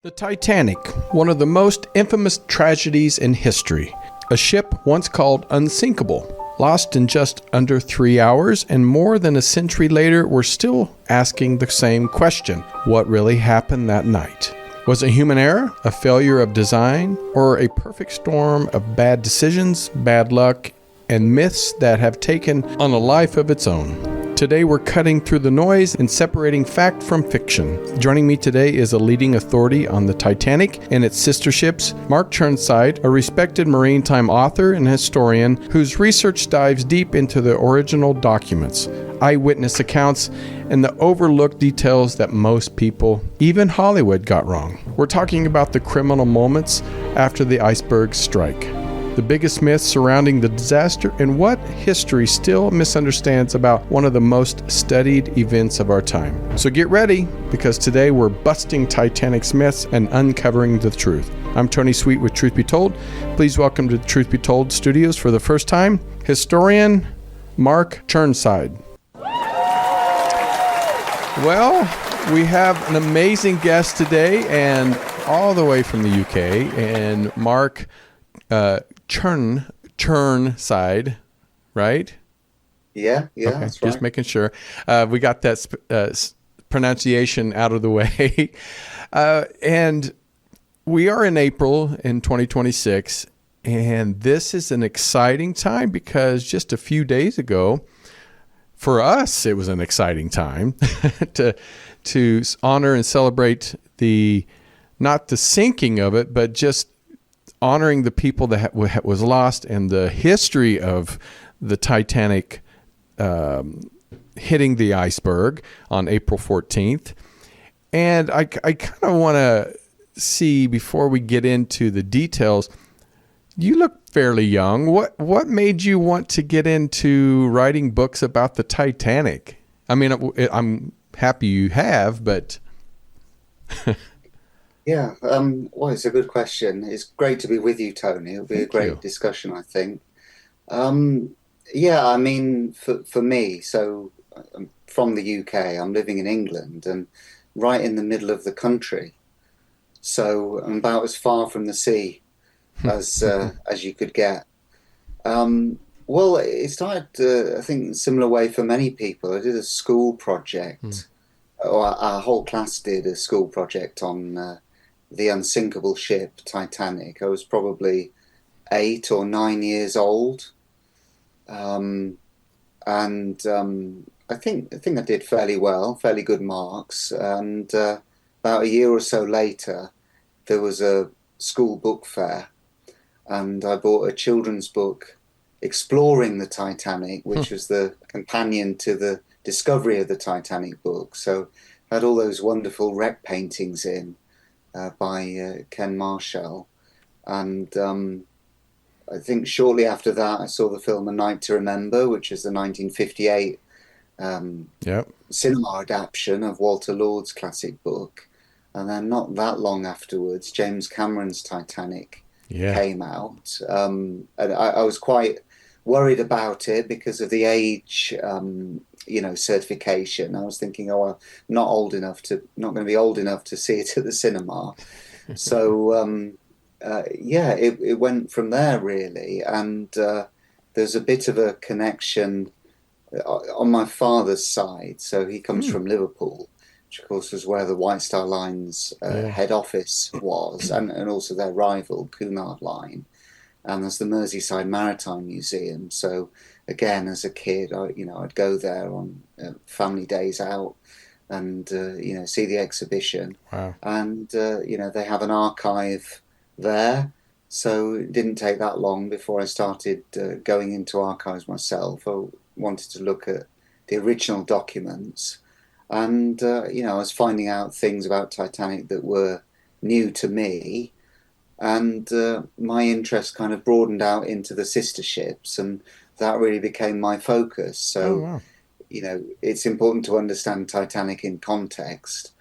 The Titanic, one of the most infamous tragedies in history. A ship once called Unsinkable, lost in just under 3 hours, and more than a century later, we're still asking the same question. What really happened that night? Was it human error, a failure of design, or a perfect storm of bad decisions, bad luck, and myths that have taken on a life of its own? Today we're cutting through the noise and separating fact from fiction. Joining me today is a leading authority on the Titanic and its sister ships, Mark Chirnside, a respected Maritime author and historian whose research dives deep into the original documents, eyewitness accounts, and the overlooked details that most people, even Hollywood, got wrong. We're talking about the criminal moments after the iceberg strike, the biggest myths surrounding the disaster, and what history still misunderstands about one of the most studied events of our time. So get ready, because today we're busting Titanic's myths and uncovering the truth. I'm Tony Sweet with Truth Be Told. Please welcome to Truth Be Told Studios for the first time, historian Mark Chirnside. Well, we have an amazing guest today, and all the way from the UK, and Mark Chirnside, right? Yeah, okay, that's right. Just making sure we got that pronunciation out of the way. And we are in April in 2026, and this is an exciting time because just a few days ago, for us, it was an exciting time to honor and celebrate not the sinking of it, but just honoring the people that was lost and the history of the Titanic hitting the iceberg on April 14th. And I kind of want to see, before we get into the details, you look fairly young. What made you want to get into writing books about the Titanic? I mean, I'm happy you have, but... Yeah, well, it's a good question. It's great to be with you, Tony. It'll be a great discussion, I think. Yeah, I mean, for me, so I'm from the UK, I'm living in England and right in the middle of the country. So I'm about as far from the sea as you could get. Well, it started, I think, similar way for many people. I did a school project, or our whole class did a school project on the unsinkable ship Titanic. I was probably 8 or 9 years old, and I think I did fairly well, fairly good marks. And about a year or so later, there was a school book fair, and I bought a children's book exploring the Titanic, which was the companion to the discovery of the Titanic book. So had all those wonderful wreck paintings in. By Ken Marshall, and I think shortly after that I saw the film A Night to Remember, which is the 1958 cinema adaptation of Walter Lord's classic book, and then not that long afterwards James Cameron's Titanic came out, and I was quite worried about it because of the age certification. I was thinking, I'm not going to be old enough to see it at the cinema. So, it went from there, really. And there's a bit of a connection on my father's side. So he comes from Liverpool, which, of course, was where the White Star Line's head office was, and also their rival, Cunard Line. And there's the Merseyside Maritime Museum. So again, as a kid, I'd go there on family days out and see the exhibition. Wow. And they have an archive there. So it didn't take that long before I started going into archives myself. I wanted to look at the original documents, and I was finding out things about Titanic that were new to me. And my interest kind of broadened out into the sister ships, and that really became my focus. So, it's important to understand Titanic in context.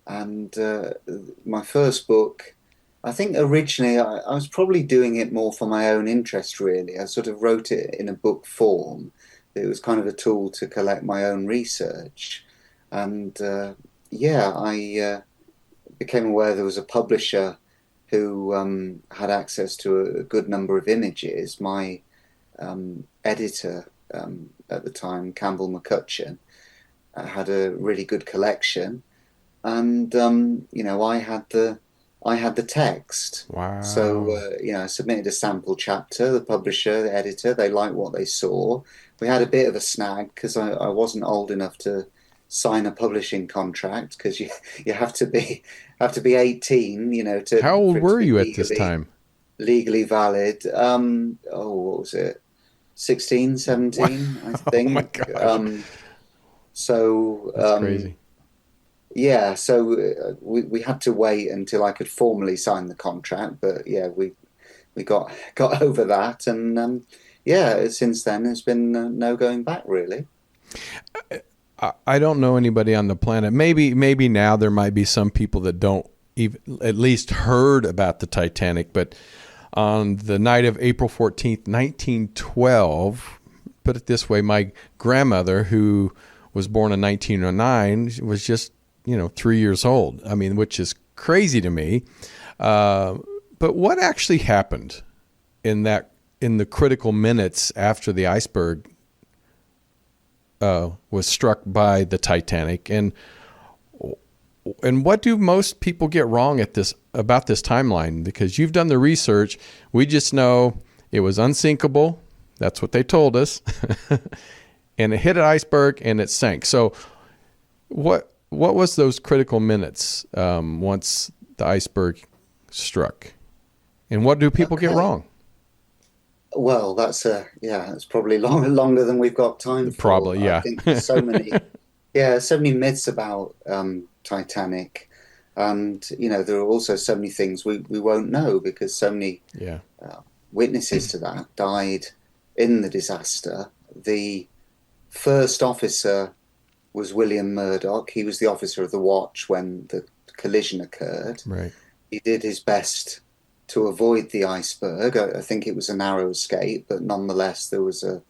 And my first book, I think originally I was probably doing it more for my own interest, really. I sort of wrote it in a book form. It was kind of a tool to collect my own research. And I became aware there was a publisher who had access to a good number of images. My editor at the time, Campbell McCutcheon, had a really good collection, and I had the text. Wow. So I submitted a sample chapter. The publisher, the editor, they liked what they saw. We had a bit of a snag because I wasn't old enough to sign a publishing contract, because you have to be 18, to How for old it to were be you at this time? legally valid. What was it? 16, 17, I Oh my think. gosh. So That's crazy. yeah, so we had to wait until I could formally sign the contract, but yeah, we got over that, and yeah, since then there's been no going back, really. I don't know anybody on the planet. Maybe now there might be some people that don't even at least heard about the Titanic, but on the night of April 14th, 1912, put it this way, my grandmother, who was born in 1909, was just, 3 years old. I mean, which is crazy to me. But what actually happened in the critical minutes after the iceberg was struck by the Titanic, and what do most people get wrong about this timeline? Because you've done the research, we just know it was unsinkable. That's what they told us, and it hit an iceberg and it sank. So, what was those critical minutes once the iceberg struck, and what do people get wrong? Well, it's probably longer than we've got time for. Probably, yeah. I think there's so many myths about Titanic, and there are also so many things we won't know, because so many witnesses to that died in the disaster. The first officer was William Murdoch. He was the officer of the watch when the collision occurred. Right. He did his best to avoid the iceberg. I think it was a narrow escape, but nonetheless there was a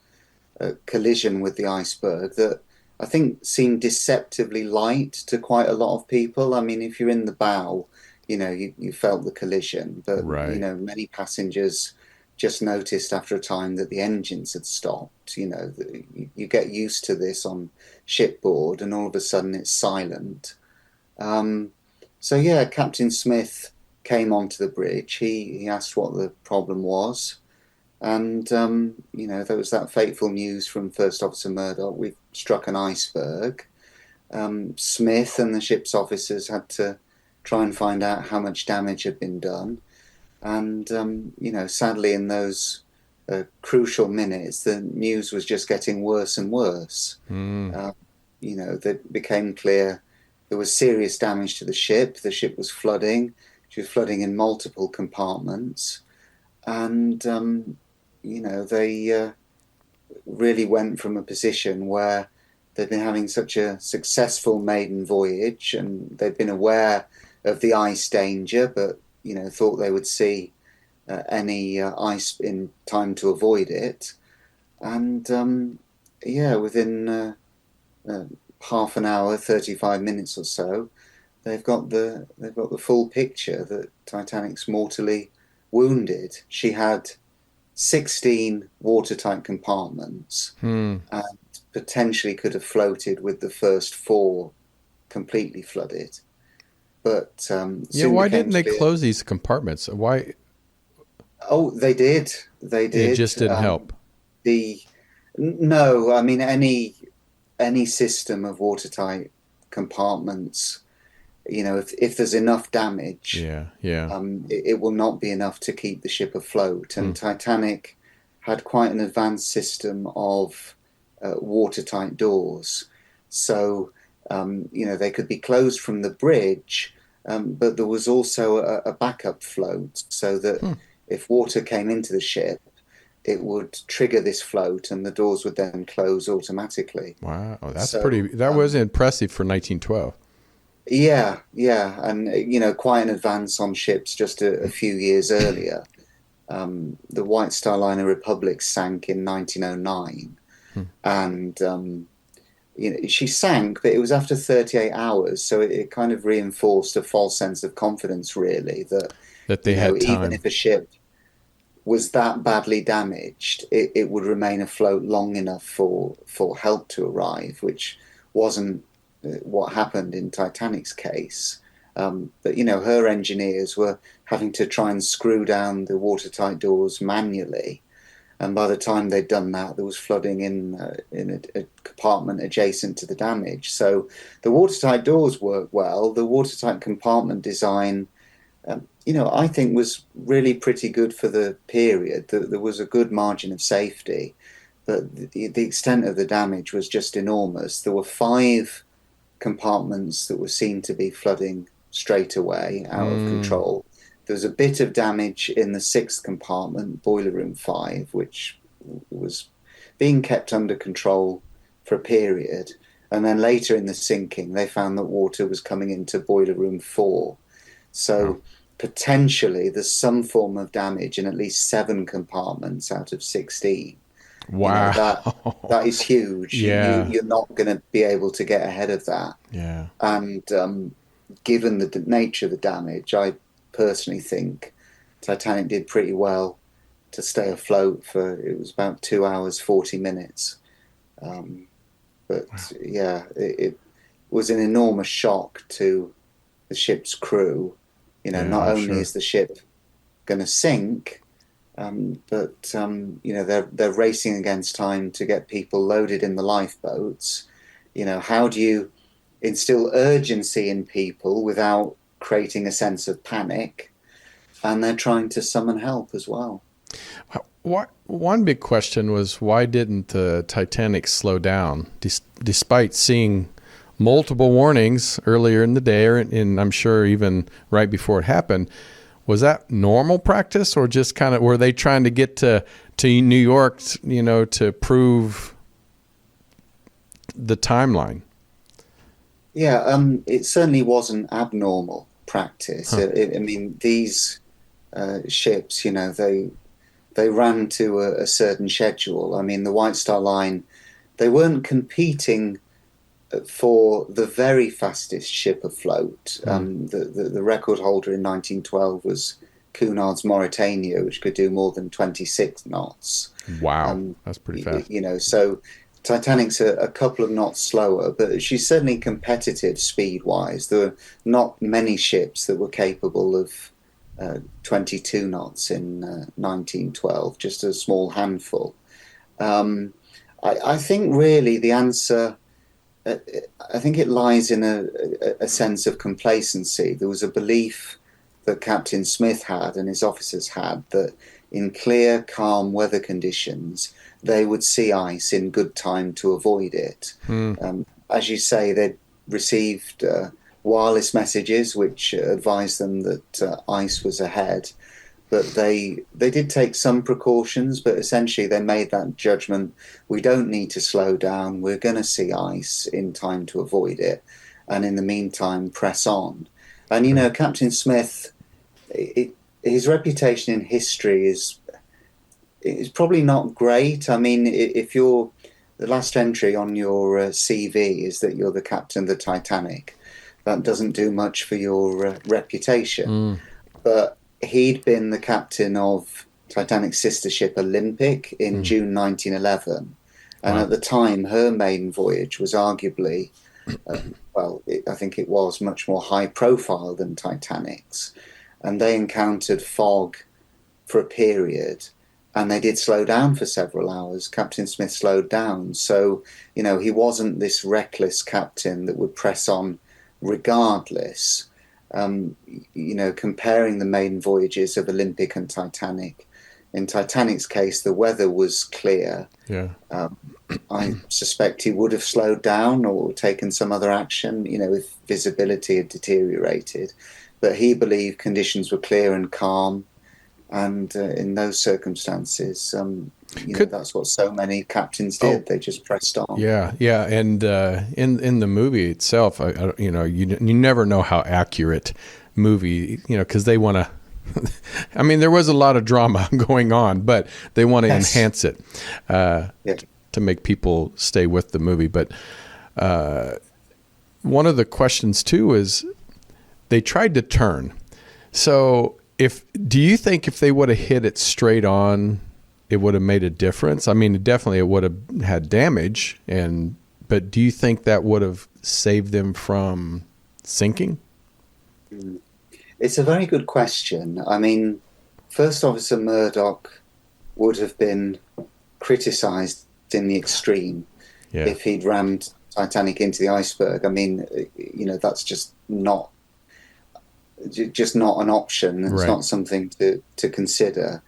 collision with the iceberg that I think seemed deceptively light to quite a lot of people. I mean, if you're in the bow, you felt the collision, but right. Many passengers just noticed after a time that the engines had stopped. You get used to this on shipboard, and all of a sudden it's silent. So yeah, Captain Smith came onto the bridge. He asked what the problem was, and there was that fateful news from First Officer Murdoch: we've struck an iceberg. Smith and the ship's officers had to try and find out how much damage had been done, and sadly, in those crucial minutes, the news was just getting worse and worse. It became clear there was serious damage to the ship. The ship was flooding. She was flooding in multiple compartments, and they really went from a position where they'd been having such a successful maiden voyage, and they'd been aware of the ice danger, but thought they would see any ice in time to avoid it. And within half an hour, 35 minutes or so, they've got the full picture that Titanic's mortally wounded. She had 16 watertight compartments, and potentially could have floated with the first 4 completely flooded. But why didn't they close these compartments? Why? Oh, they did. They did. It just didn't help. No, I mean, any system of watertight compartments, if there's enough damage, it will not be enough to keep the ship afloat. And Titanic had quite an advanced system of watertight doors, so they could be closed from the bridge, but there was also a backup float, so that if water came into the ship, it would trigger this float, and the doors would then close automatically. Wow, that was impressive for 1912. Yeah, and quite an advance on ships just a few years earlier. The White Star liner Republic sank in 1909, and she sank, but it was after 38 hours, so it kind of reinforced a false sense of confidence, really, that That they had even time. if a ship was that badly damaged, it would remain afloat long enough for help to arrive, which wasn't what happened in Titanic's case. But her engineers were having to try and screw down the watertight doors manually, and by the time they'd done that, there was flooding in a compartment adjacent to the damage. So the watertight doors worked well. The watertight compartment design, I think was really pretty good for the period. There was a good margin of safety, but the extent of the damage was just enormous. There were 5 compartments that were seen to be flooding straight away, out of control. There was a bit of damage in the 6th compartment, boiler room 5, which was being kept under control for a period. And then later in the sinking, they found that water was coming into boiler room 4. So potentially there's some form of damage in at least 7 compartments out of 16. Wow. That is huge. Yeah. You're not going to be able to get ahead of that. Yeah. And given the nature of the damage, I personally think Titanic did pretty well to stay afloat for, it was about 2 hours, 40 minutes. But yeah, it was an enormous shock to the ship's crew. Not only is the ship going to sink, but they're racing against time to get people loaded in the lifeboats. How do you instill urgency in people without creating a sense of panic? And they're trying to summon help as well. One big question was, why didn't the Titanic slow down despite seeing multiple warnings earlier in the day, and I'm sure even right before it happened? Was that normal practice, or just kind of, were they trying to get to New York, to prove the timeline? Yeah, it certainly wasn't abnormal practice. Huh. I mean, these ships, they ran to a certain schedule. I mean, the White Star Line, they weren't competing for the very fastest ship afloat. The record holder in 1912 was Cunard's Mauritania, which could do more than 26 knots. Wow, that's pretty fast. So Titanic's a couple of knots slower, but she's certainly competitive speed-wise. There were not many ships that were capable of 22 knots in 1912, just a small handful. I think really the answer, I think it lies in a sense of complacency. There was a belief that Captain Smith had and his officers had that in clear, calm weather conditions, they would see ice in good time to avoid it. As you say, they'd received wireless messages which advised them that ice was ahead, but they did take some precautions, but essentially they made that judgment: we don't need to slow down, we're going to see ice in time to avoid it, and in the meantime press on. And Captain Smith, his reputation in history is probably not great. I mean, if the last entry on your CV is that you're the captain of the Titanic, that doesn't do much for your reputation. But he'd been the captain of Titanic's sister ship Olympic in June 1911. And at the time, her maiden voyage was arguably, I think it was much more high profile than Titanic's. And they encountered fog for a period, and they did slow down for several hours. Captain Smith slowed down. So, he wasn't this reckless captain that would press on regardless. Comparing the maiden voyages of Olympic and Titanic, in Titanic's case, the weather was clear. Yeah. I suspect he would have slowed down or taken some other action, if visibility had deteriorated. But he believed conditions were clear and calm. And in those circumstances, that's what so many captains did. They just pressed on. Yeah. And in the movie itself, you never know how accurate movie, because they want to. I mean, there was a lot of drama going on, but they want to enhance it to make people stay with the movie. But One of the questions too is they tried to turn. So do you think if they would have hit it straight on, it would have made a difference? I mean, definitely it would have had damage, but do you think that would have saved them from sinking? It's a very good question. I mean, First Officer Murdoch would have been criticised in the extreme if he'd rammed Titanic into the iceberg. I mean, that's just not an option. It's not something to consider.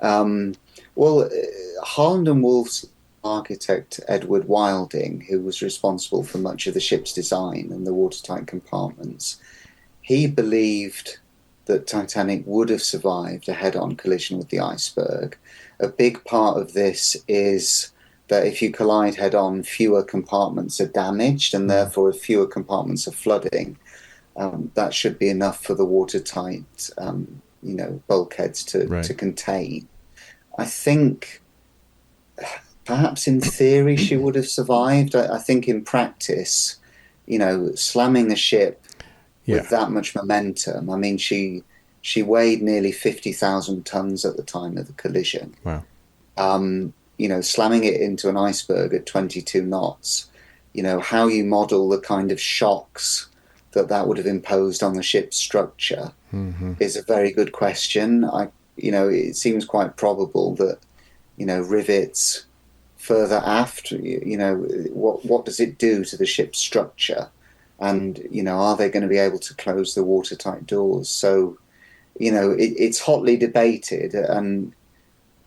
Harland and Wolff's architect, Edward Wilding, who was responsible for much of the ship's design and the watertight compartments, he believed that Titanic would have survived a head-on collision with the iceberg. A big part of this is that if you collide head-on, fewer compartments are damaged, and therefore if fewer compartments are flooding, that should be enough for the watertight, bulkheads to contain. I think perhaps in theory she would have survived. I think in practice, slamming the ship with that much momentum. I mean, she weighed nearly 50,000 tons at the time of the collision. Wow. Slamming it into an iceberg at 22 knots, how you model the kind of shocks that would have imposed on the ship's structure is a very good question. It seems quite probable that, rivets further aft, what does it do to the ship's structure? And, are they going to be able to close the watertight doors? So, it's hotly debated, and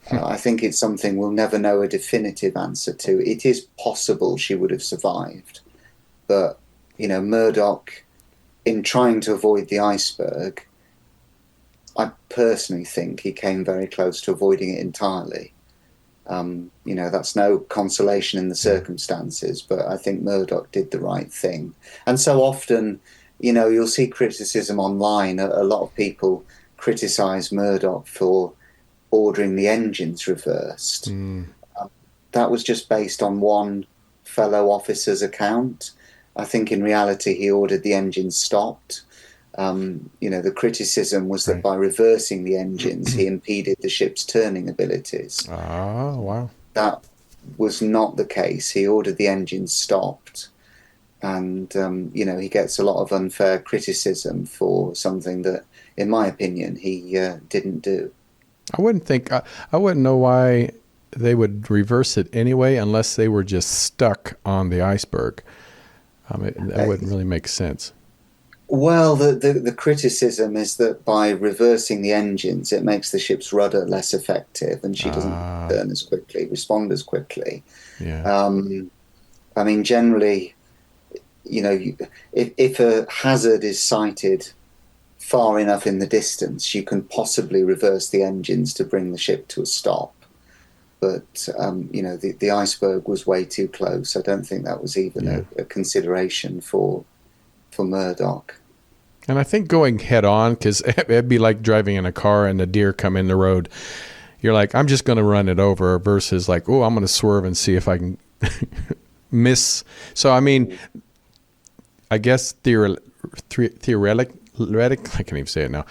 I think it's something we'll never know a definitive answer to. It is possible she would have survived, but, Murdoch, in trying to avoid the iceberg, I personally think he came very close to avoiding it entirely. That's no consolation in the circumstances, but I think Murdoch did the right thing. And so often, you'll see criticism online. A lot of people criticize Murdoch for ordering the engines reversed. That was just based on one fellow officer's account. I think in reality he ordered the engines stopped. The criticism was that by reversing the engines, he impeded the ship's turning abilities. Oh, wow. That was not the case. He ordered the engines stopped. And, he gets a lot of unfair criticism for something that, in my opinion, he didn't do. I wouldn't know why they would reverse it anyway unless they were just stuck on the iceberg. That wouldn't really make sense. Well, the criticism is that by reversing the engines, it makes the ship's rudder less effective, and she doesn't turn as quickly, respond as quickly. Yeah. I mean, generally, if a hazard is sighted far enough in the distance, you can possibly reverse the engines to bring the ship to a stop. But, the iceberg was way too close. I don't think that was even a consideration for Murdoch. And I think going head on, because it'd be like driving in a car and a deer come in the road. You're like, I'm just going to run it over, versus like, oh, I'm going to swerve and see if I can miss. So, I mean, I guess theoretic, I can't even say it now.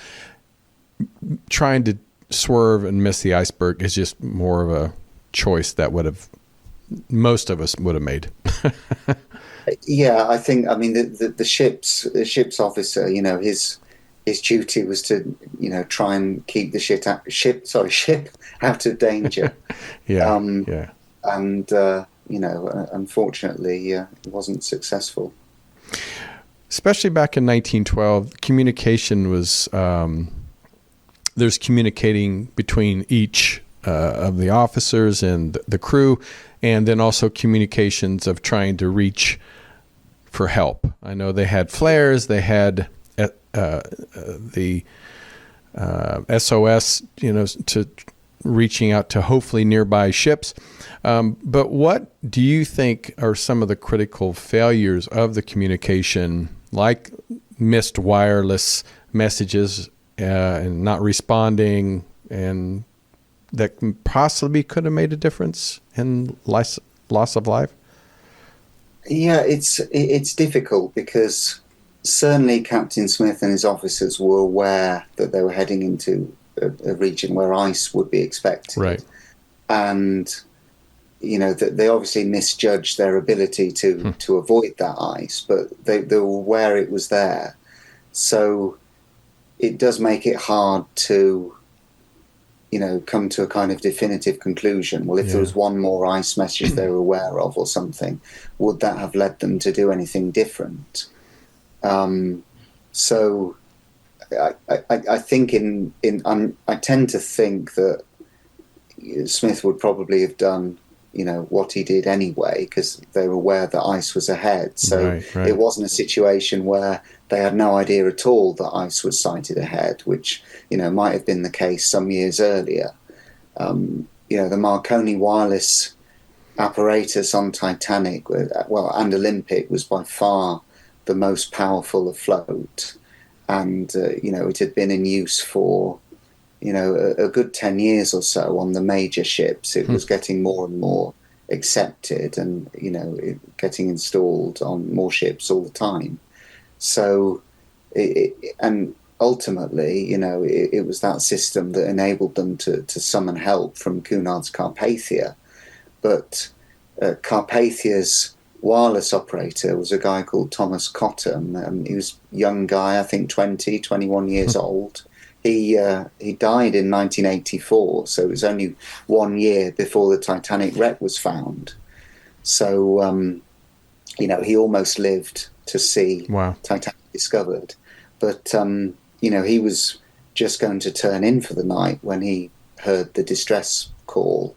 Trying to swerve and miss the iceberg is just more of a choice that most of us would have made. Yeah, I think. I mean, the ship's officer. His duty was to try and keep the ship out of danger. And unfortunately, it wasn't successful. Especially back in 1912, communication was. There's communicating between each of the officers and the crew, and then also communications of trying to reach for help. I know they had flares, they had the SOS, to reaching out to hopefully nearby ships. But what do you think are some of the critical failures of the communication, like missed wireless messages and not responding, and that possibly could have made a difference in loss of life? Yeah, it's difficult because certainly Captain Smith and his officers were aware that they were heading into a region where ice would be expected, Right. and that they obviously misjudged their ability to avoid that ice, but they were aware it was there. So it does make it hard to come to a kind of definitive conclusion. Well, if there was one more ice message they were aware of or something, would that have led them to do anything different? So I think I tend to think that Smith would probably have done what he did anyway, because they were aware that ice was ahead. So Right. it wasn't a situation where they had no idea at all that ice was sighted ahead, which might have been the case some years earlier. The Marconi wireless apparatus on Titanic, and Olympic, was by far the most powerful afloat, and it had been in use for a good 10 years or so on the major ships. It was getting more and more accepted, and getting installed on more ships all the time. So and ultimately it was that system that enabled them to summon help from Cunard's Carpathia. But Carpathia's wireless operator was a guy called Thomas Cottam. He was a young guy, I think 21 years old. He died in 1984, so it was only 1 year before the Titanic wreck was found. So, he almost lived to see Titanic discovered. But, he was just going to turn in for the night when he heard the distress call.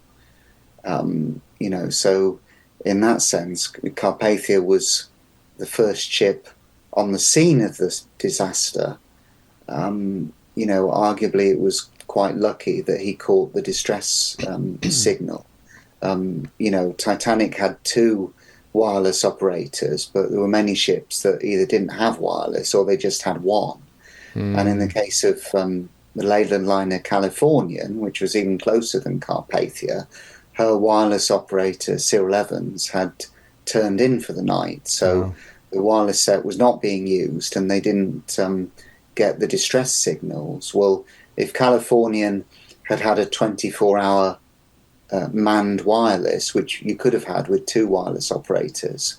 So in that sense, Carpathia was the first ship on the scene of the disaster. Arguably it was quite lucky that he caught the distress signal. Titanic had 2 wireless operators, but there were many ships that either didn't have wireless or they just had one. And in the case of the Leyland liner Californian, which was even closer than Carpathia, her wireless operator, Cyril Evans, had turned in for the night. So the wireless set was not being used, and they didn't get the distress signals. Well, if Californian had had a 24-hour manned wireless, which you could have had with 2 wireless operators,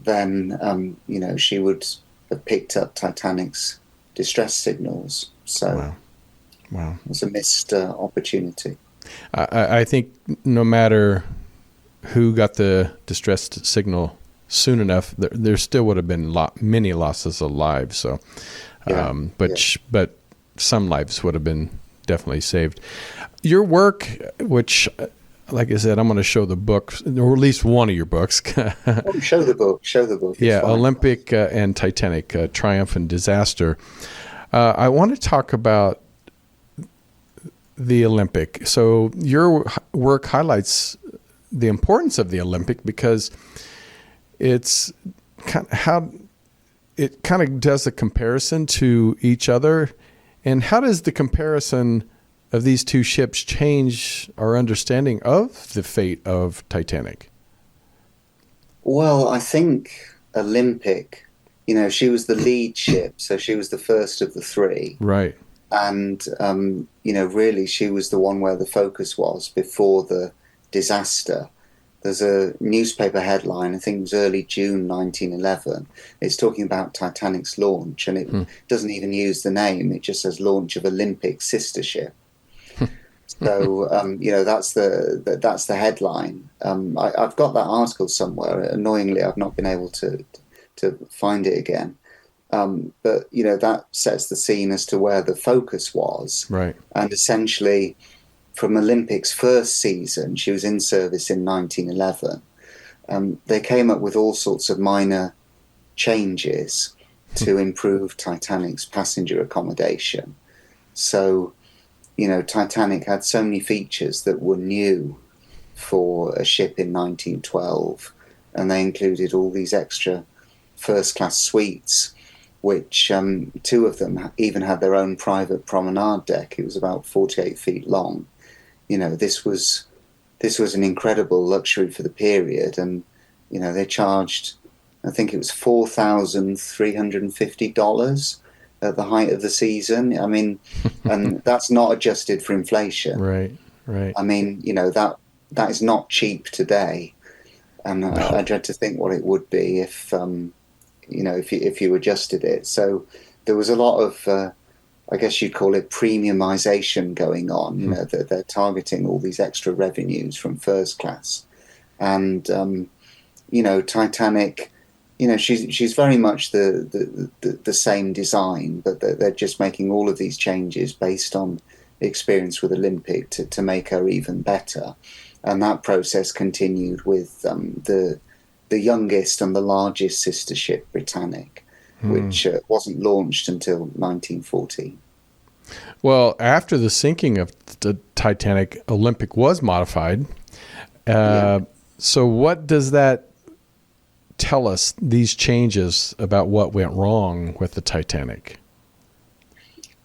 then she would have picked up Titanic's distress signals. So wow. It was a missed opportunity. I think no matter who got the distress signal soon enough, there still would have been many losses of lives. So, but some lives would have been definitely saved. Your work, which, like I said, I'm going to show the book, or at least one of your books. Show the book. It's yeah, fine. Olympic and Titanic, Triumph and Disaster. I want to talk about the Olympic. So your work highlights the importance of the Olympic because it's kind of how it kind of does a comparison to each other. And how does the comparison of these 2 ships change our understanding of the fate of Titanic? Well, I think Olympic, she was the lead ship, so she was the first of the 3. Right. And, really she was the one where the focus was before the disaster. There's a newspaper headline, I think it was early June 1911. It's talking about Titanic's launch, and it doesn't even use the name. It just says launch of Olympic sister ship. So, that's the headline. I've got that article somewhere. Annoyingly, I've not been able to find it again. But that sets the scene as to where the focus was. Right. And essentially, from Olympic's first season, she was in service in 1911. They came up with all sorts of minor changes to improve Titanic's passenger accommodation. So, Titanic had so many features that were new for a ship in 1912, and they included all these extra first-class suites, which 2 of them even had their own private promenade deck. It was about 48 feet long. This was an incredible luxury for the period, and they charged I think it was $4,350 at the height of the season. I mean, and that's not adjusted for inflation. Right, right. I mean, that is not cheap today. And I dread to think what it would be if you adjusted it. So there was a lot of, I guess you'd call it premiumization going on. They're targeting all these extra revenues from first class, and Titanic. She's very much the same design, but they're just making all of these changes based on experience with Olympic to make her even better. And that process continued with the youngest and the largest sister ship, Britannic, which wasn't launched until 1914. Well, after the sinking of the Titanic, Olympic was modified. So what does that tell us, these changes about what went wrong with the Titanic?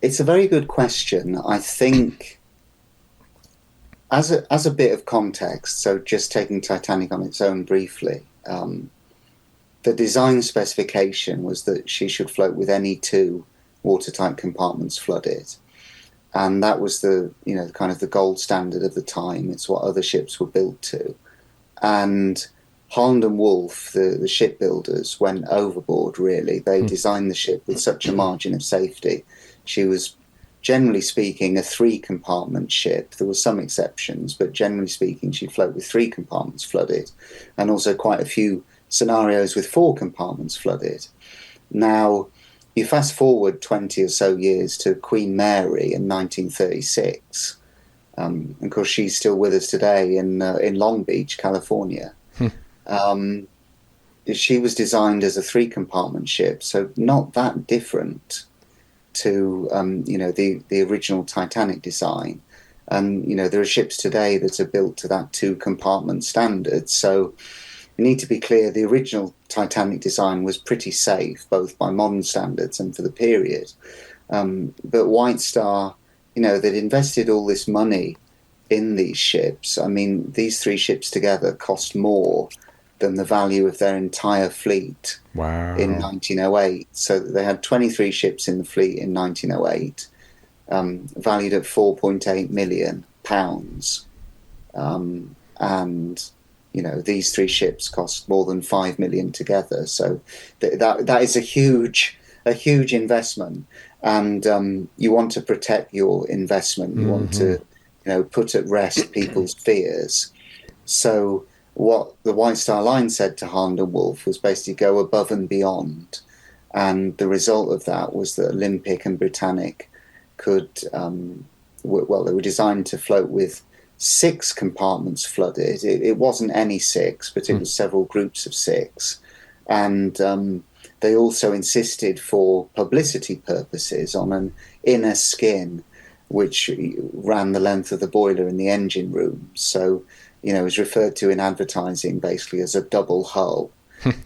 It's a very good question. I think as a bit of context, so just taking Titanic on its own briefly, the design specification was that she should float with any 2 watertight compartments flooded. And that was the kind of the gold standard of the time. It's what other ships were built to. And Holland and Wolff, the shipbuilders, went overboard, really. They designed the ship with such a margin of safety. She was, generally speaking, a 3-compartment ship. There were some exceptions, but generally speaking, she'd float with 3 compartments flooded, and also quite a few scenarios with 4 compartments flooded. Now, you fast forward 20 or so years to Queen Mary in 1936. Of course, she's still with us today in Long Beach, California. She was designed as a 3-compartment ship, so not that different to the original Titanic design. And there are ships today that are built to that 2-compartment standard. So you need to be clear, the original Titanic design was pretty safe, both by modern standards and for the period. But White Star, they'd invested all this money in these ships. I mean, these 3 ships together cost more than the value of their entire fleet. Wow. In 1908. So they had 23 ships in the fleet in 1908, valued at £4.8 million. And these 3 ships cost more than $5 million together. So that is a huge investment. And you want to protect your investment. You want to put at rest people's fears. So what the White Star Line said to Holland and Wolff was basically go above and beyond. And the result of that was that Olympic and Britannic could, they were designed to float with 6 compartments flooded. It wasn't any 6, but it was several groups of 6. And they also insisted for publicity purposes on an inner skin which ran the length of the boiler in the engine room. So it was referred to in advertising basically as a double hull.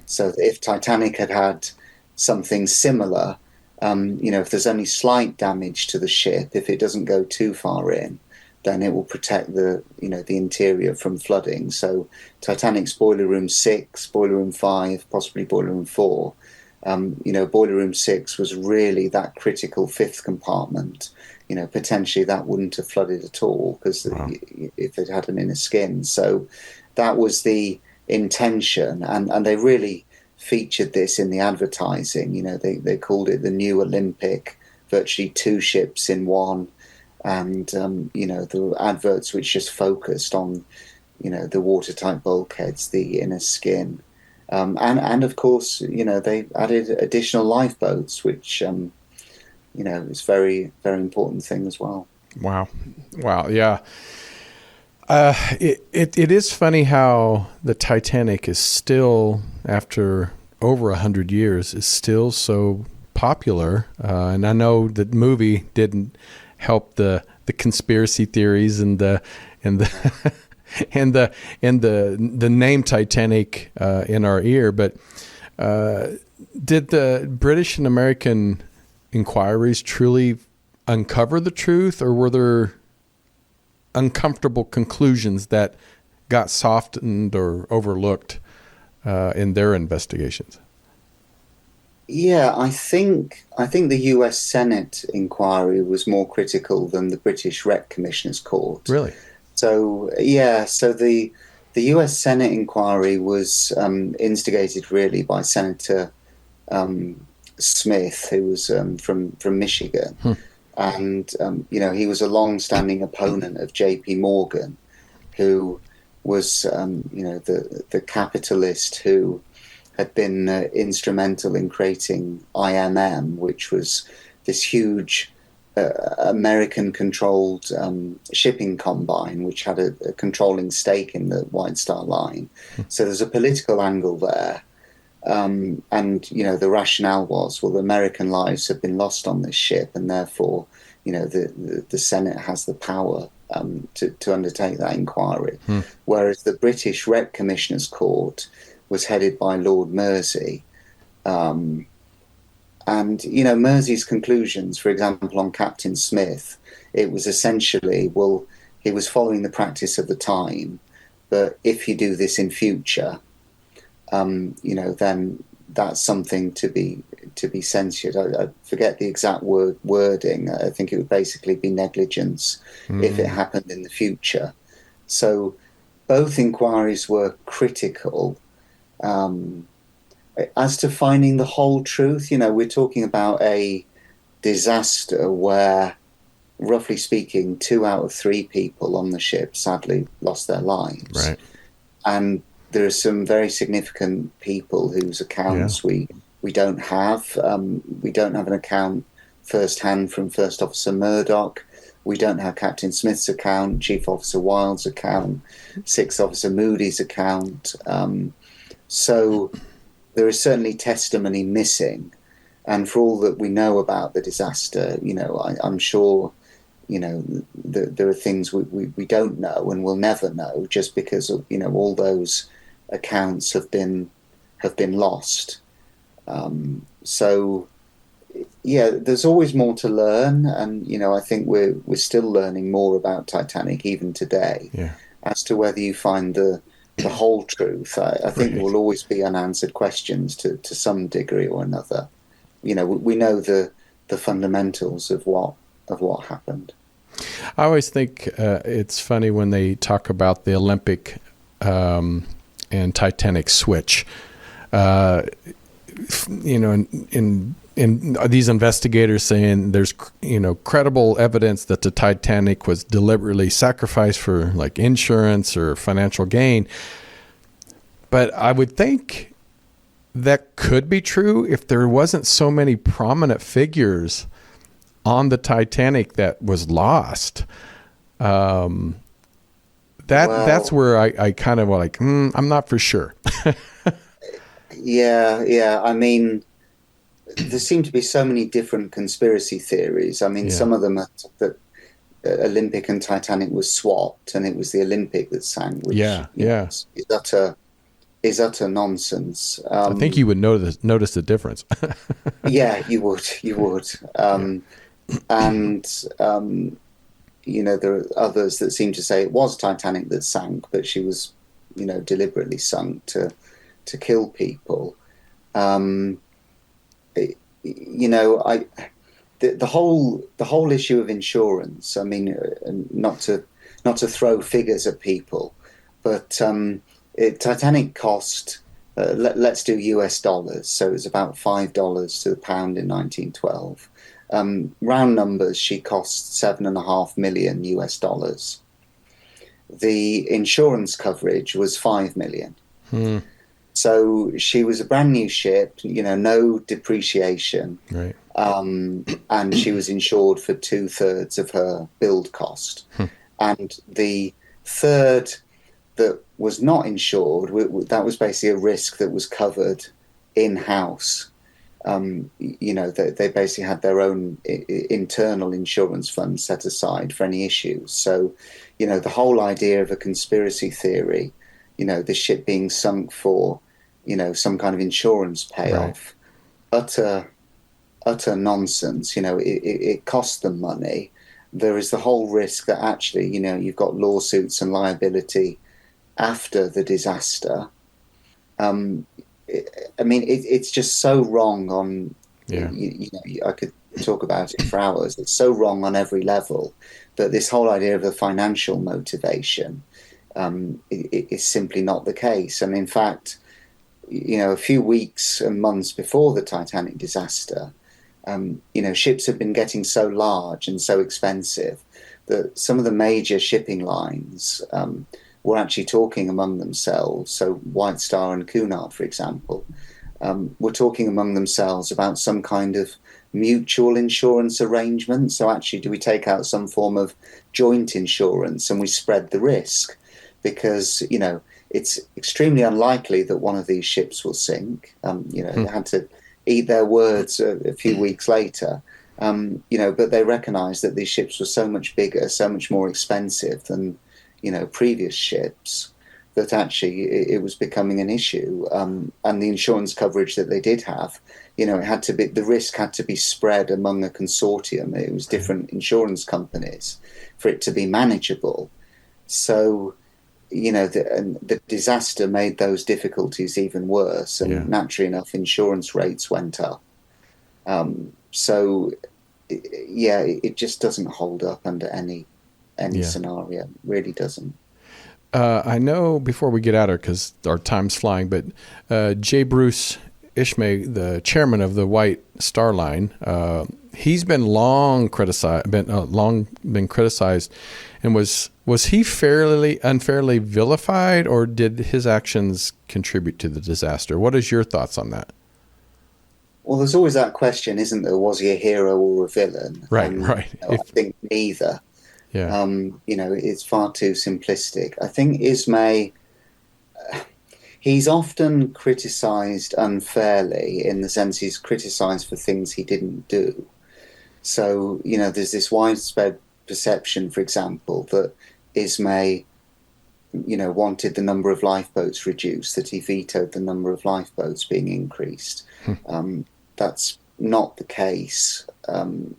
So if Titanic had something similar, if there's only slight damage to the ship, if it doesn't go too far in, then it will protect the interior from flooding. So Titanic's boiler room 6, boiler room 5, possibly boiler room 4. Boiler room 6 was really that critical 5th compartment. Potentially that wouldn't have flooded at all because if it had an inner skin. So that was the intention, and they really featured this in the advertising. They called it the new Olympic, virtually 2 ships in one, and there were adverts which just focused on the watertight bulkheads, the inner skin, and of course they added additional lifeboats, which is very, very important thing as well. Wow, yeah. It is funny how the Titanic is still, after over 100 years, is still so popular. And I know the movie didn't help the conspiracy theories and the and the name Titanic in our ear. But did the British and American inquiries truly uncover the truth, or were there uncomfortable conclusions that got softened or overlooked in their investigations? Yeah, I think the U.S. Senate inquiry was more critical than the British Wreck Commissioners Court. Really? So yeah, so the U.S. Senate inquiry was instigated really by Senator Smith, who was from Michigan, Hmm. and he was a long-standing opponent of J.P. Morgan, who was the capitalist who had been instrumental in creating IMM, which was this huge American-controlled shipping combine, which had a controlling stake in the White Star Line. So there's a political angle there. And the rationale was, well, American lives have been lost on this ship, and therefore, the Senate has the power to undertake that inquiry. Whereas the British Wreck Commissioners Court was headed by Lord Mersey. And Mersey's conclusions, for example, on Captain Smith, it was essentially, well, he was following the practice of the time, but if you do this in future, then that's something to be censured. I forget the exact wording. I think it would basically be negligence if it happened in the future. So both inquiries were critical. As to finding the whole truth, we're talking about a disaster where, roughly speaking, 2 out of 3 people on the ship sadly lost their lives. Right. And there are some very significant people whose accounts we don't have. We don't have an account firsthand from First Officer Murdoch. We don't have Captain Smith's account, Chief Officer Wilde's account, Sixth Officer Moody's account. So there is certainly testimony missing. And for all that we know about the disaster, I'm sure, there are things we don't know and will never know just because of, all those accounts have been lost. So yeah, there's always more to learn, and I think we're still learning more about Titanic even today. Yeah. As to whether you find the whole truth, I think there will always be unanswered questions to some degree or another. We know the fundamentals of what happened. I always think it's funny when they talk about the Olympic and Titanic switch. In these investigators saying there's credible evidence that the Titanic was deliberately sacrificed for like insurance or financial gain. But I would think that could be true if there wasn't so many prominent figures on the Titanic that was lost. That's where I kind of like, I'm not for sure. Yeah. I mean, there seem to be so many different conspiracy theories. I mean, some of them are that Olympic and Titanic was swapped, and it was the Olympic that sank. Which, is utter nonsense. I think you would notice the difference. Yeah, you would. And there are others that seem to say it was Titanic that sank, but she was, deliberately sunk to kill people. The whole issue of insurance. I mean, not to throw figures at people, but Titanic cost. Let's do US dollars. So it was about $5 to the pound in 1912. Round numbers, she cost $7.5 million US dollars. The insurance coverage was $5 million. So she was a brand new ship, no depreciation, right? And she was insured for 2/3 of her build cost, and the third that was not insured, that was basically a risk that was covered in-house. They basically had their own internal insurance fund set aside for any issues. So, the whole idea of a conspiracy theory, the ship being sunk for, some kind of insurance payoff, right. Utter nonsense. It cost them money. There is the whole risk that actually, you've got lawsuits and liability after the disaster. I mean, it's just so wrong on, Yeah. I could talk about it for hours. It's so wrong on every level that this whole idea of the financial motivation is simply not the case. And in fact, a few weeks and months before the Titanic disaster, ships had been getting so large and so expensive that some of the major shipping lines were actually talking among themselves. So White Star and Cunard, for example, were talking among themselves about some kind of mutual insurance arrangement. So actually, do we take out some form of joint insurance and we spread the risk? Because, it's extremely unlikely that one of these ships will sink. They had to eat their words a few weeks later. But they recognised that these ships were so much bigger, so much more expensive than, previous ships, that actually it was becoming an issue. And the insurance coverage that they did have, the risk had to be spread among a consortium. It was different insurance companies for it to be manageable. So, the disaster made those difficulties even worse, and naturally enough, insurance rates went up. It just doesn't hold up under any scenario. It really doesn't. I know before we get out of here, because our time's flying, but J. Bruce Ismay, the chairman of the White Star Line, he's been long criticized, and was he fairly unfairly vilified, or did his actions contribute to the disaster? What is your thoughts on that? Well, there's always that question, isn't there? Was he a hero or a villain? Right. I think neither. Yeah. It's far too simplistic. I think Ismay, he's often criticised unfairly, in the sense he's criticised for things he didn't do. So, there's this widespread perception, for example, that Ismay, wanted the number of lifeboats reduced, that he vetoed the number of lifeboats being increased. That's not the case. And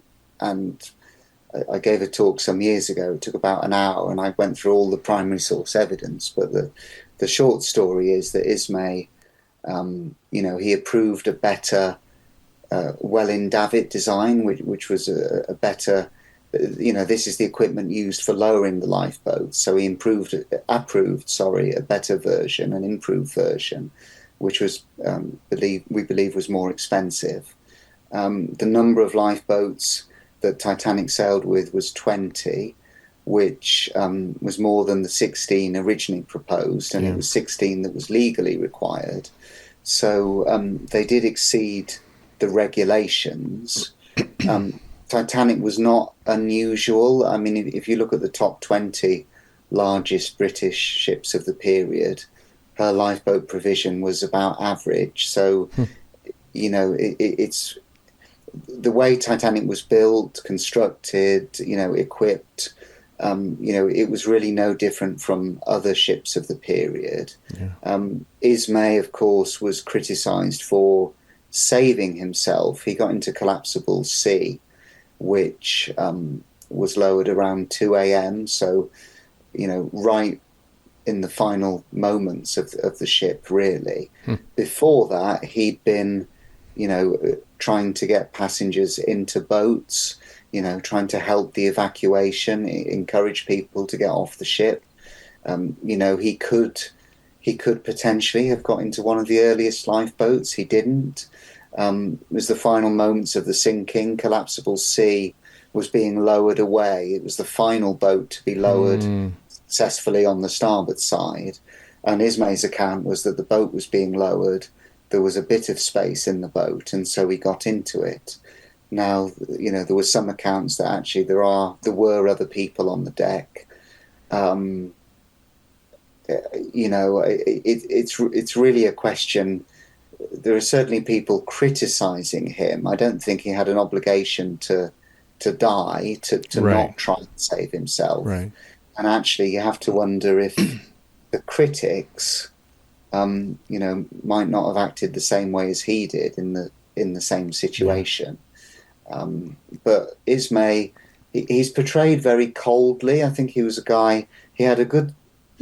I gave a talk some years ago. It took about an hour, and I went through all the primary source evidence. But the short story is that Ismay, he approved a better Welin Davitt design, which was a better, this is the equipment used for lowering the lifeboats. So he approved a better version, an improved version, which was we believe was more expensive. The number of lifeboats that Titanic sailed with was 20, which was more than the 16 originally proposed, and it was 16 that was legally required. So they did exceed the regulations. Titanic was not unusual. I mean, if you look at the top 20 largest British ships of the period, her lifeboat provision was about average. So, it's the way Titanic was built, constructed, equipped. It was really no different from other ships of the period. Ismay, of course, was criticised for saving himself. He got into collapsible C, which was lowered around 2 a.m. So, right in the final moments of the ship, really. Before that, he'd been, trying to get passengers into boats, trying to help the evacuation, encourage people to get off the ship. He could potentially have got into one of the earliest lifeboats. He didn't. It was the final moments of the sinking. Collapsible C was being lowered away. It was the final boat to be lowered successfully on the starboard side. And Ismay's account was that the boat was being lowered. There was a bit of space in the boat, and so he got into it. Now, there were some accounts that actually there were other people on the deck. It's really a question. There are certainly people criticising him. I don't think he had an obligation to die, to not try and save himself. Right. And actually, you have to wonder if the critics, might not have acted the same way as he did in the same situation. But Ismay, he's portrayed very coldly. I think he was a guy. He had a good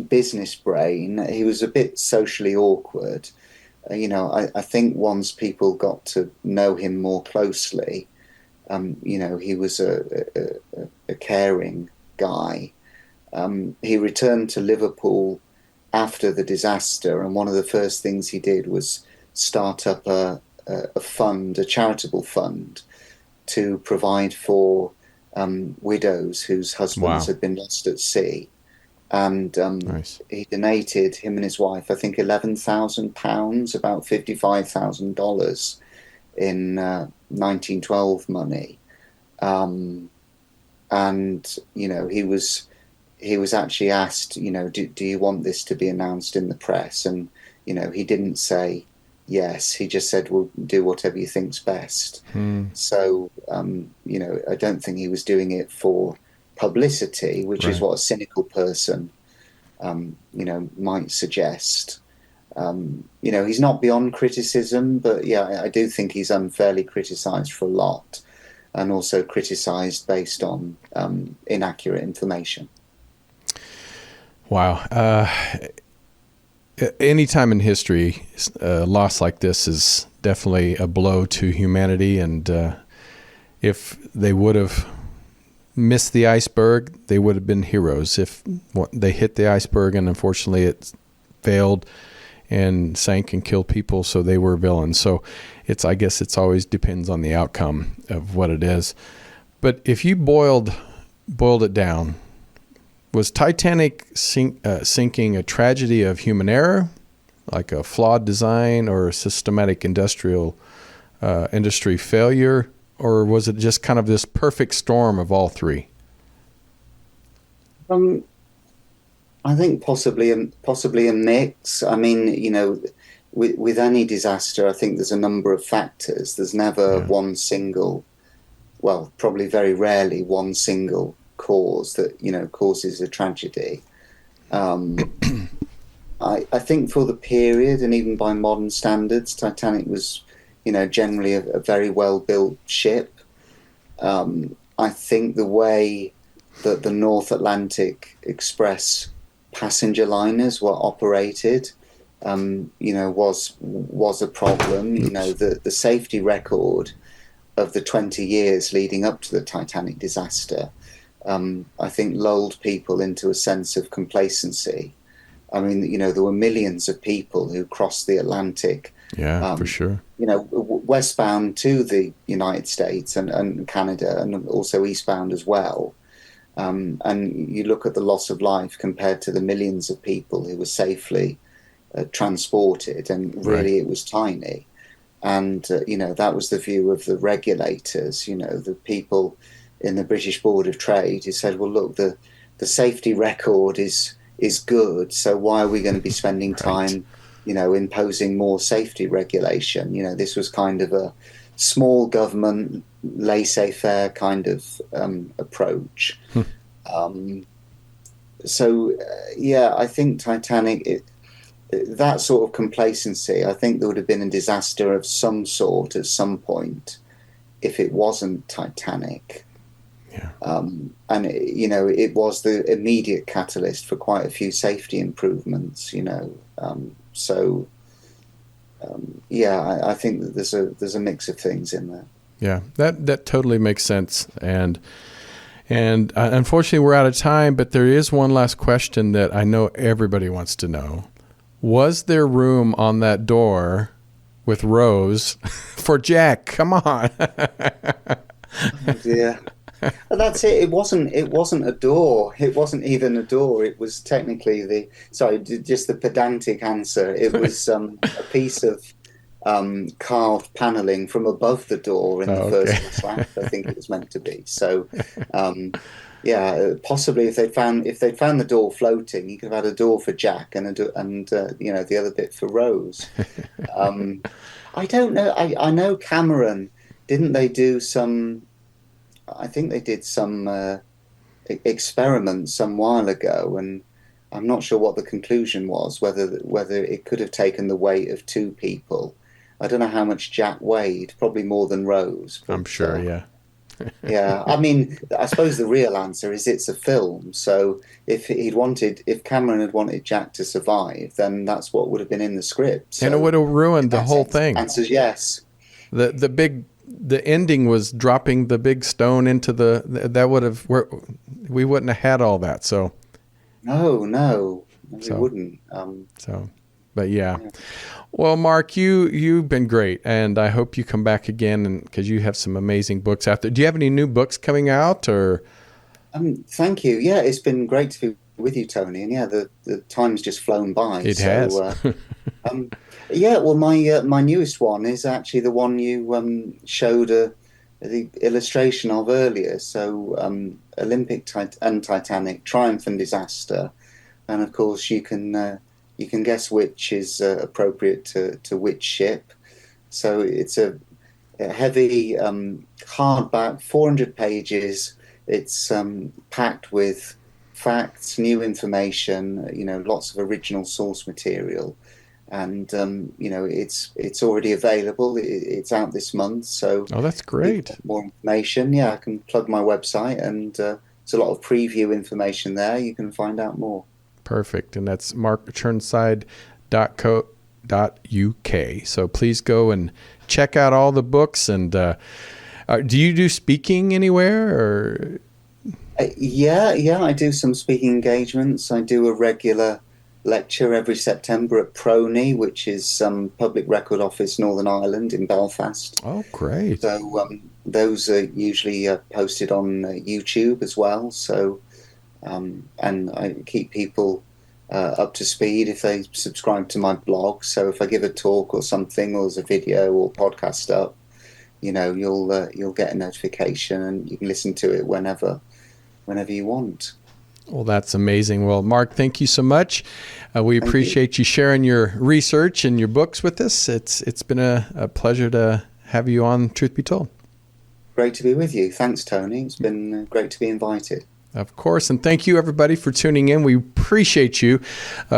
business brain. He was a bit socially awkward, I think once people got to know him more closely, he was a caring guy. He returned to Liverpool after the disaster, and one of the first things he did was start up a fund, a charitable fund, to provide for widows whose husbands Wow. had been lost at sea. And Nice. he donated, him and his wife, I think £11,000, about $55,000 in 1912 money. And he was actually asked, do you want this to be announced in the press? And he didn't say yes. He just said, well, do whatever you think's best. So I don't think he was doing it for publicity, which is Right. what a cynical person might suggest. He's not beyond criticism, but yeah, I do think he's unfairly criticised for a lot, and also criticised based on inaccurate information. Wow. Any time in history, a loss like this is definitely a blow to humanity. And if they would have missed the iceberg, they would have been heroes. If they hit the iceberg and unfortunately it failed and sank and killed people, so they were villains. So I guess it's always depends on the outcome of what it is. But if you boiled it down, was Titanic sinking a tragedy of human error, like a flawed design, or a systematic industry failure, or was it just kind of this perfect storm of all three? I think possibly a mix. I mean, with any disaster, I think there's a number of factors. There's never one single, well, probably very rarely one single cause that causes a tragedy. I think for the period, and even by modern standards, Titanic was generally a very well built ship. I think the way that the North Atlantic Express passenger liners were operated was a problem. The safety record of the 20 years leading up to the Titanic disaster, I think, lulled people into a sense of complacency. I mean, there were millions of people who crossed the Atlantic. Yeah, for sure. Westbound to the United States and Canada, and also eastbound as well. And you look at the loss of life compared to the millions of people who were safely transported, and really it was tiny. And, that was the view of the regulators, the people in the British Board of Trade, who said, well, look, the safety record is good, so why are we going to be spending time, imposing more safety regulation? This was kind of a small government, laissez-faire kind of approach. I think Titanic, that sort of complacency, I think there would have been a disaster of some sort at some point if it wasn't Titanic. Yeah. And it was the immediate catalyst for quite a few safety improvements. I think that there's a mix of things in there. Yeah, that totally makes sense. And unfortunately, we're out of time. But there is one last question that I know everybody wants to know: was there room on that door with Rose for Jack? Come on. Yeah. That's it. It wasn't a door. It wasn't even a door. It was technically just the pedantic answer. It was a piece of carved paneling from above the door in the first slant. I think it was meant to be. So, possibly if they'd found the door floating, you could have had a door for Jack and the other bit for Rose. I don't know. I know Cameron, didn't they do some? I think they did some experiments some while ago, and I'm not sure what the conclusion was, whether it could have taken the weight of two people. I don't know how much Jack weighed, probably more than Rose. But, I'm sure, yeah. Yeah, I mean, I suppose the real answer is it's a film. So if Cameron had wanted Jack to survive, then that's what would have been in the script. And it So would have ruined the that whole thing. answers yes. The ending was dropping the big stone into that would have, we wouldn't have had all that. So No, we So- wouldn't. but yeah. Yeah. Well, Mark, you've been great, and I hope you come back again, and because you have some amazing books out there. Do you have any new books coming out, or? Thank you. Yeah, it's been great to be with you, Tony. And yeah, the time's just flown by. It has. Yeah, well, my newest one is actually the one you showed the illustration of earlier. So Olympic and Titanic, Triumph and Disaster, and of course you can guess which is appropriate to which ship. So it's a heavy hardback, 400 pages. It's packed with facts, new information, lots of original source material. And, it's already available. It's out this month. So Oh, that's great. if you want more information, yeah, I can plug my website, and there's a lot of preview information there. You can find out more. Perfect. And that's markchirnside.co.uk. So please go and check out all the books. And do you do speaking anywhere, or? Yeah, I do some speaking engagements. I do a regular lecture every September at PRONI, which is Public Record Office Northern Ireland in Belfast. Oh, great. So those are usually posted on YouTube as well. So and I keep people up to speed if they subscribe to my blog. So if I give a talk or something, or there's a video or podcast up, you'll get a notification, and you can listen to it whenever you want. Well, that's amazing. Well, Mark, thank you so much. We appreciate you sharing your research and your books with us. It's been a pleasure to have you on Truth Be Told. Great to be with you. Thanks, Tony. It's been great to be invited. Of course. And thank you, everybody, for tuning in. We appreciate you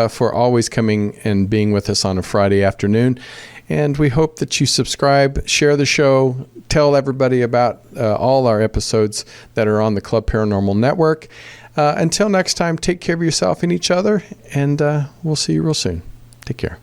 for always coming and being with us on a Friday afternoon. And we hope that you subscribe, share the show, tell everybody about all our episodes that are on the Club Paranormal Network. Until next time, take care of yourself and each other, and we'll see you real soon. Take care.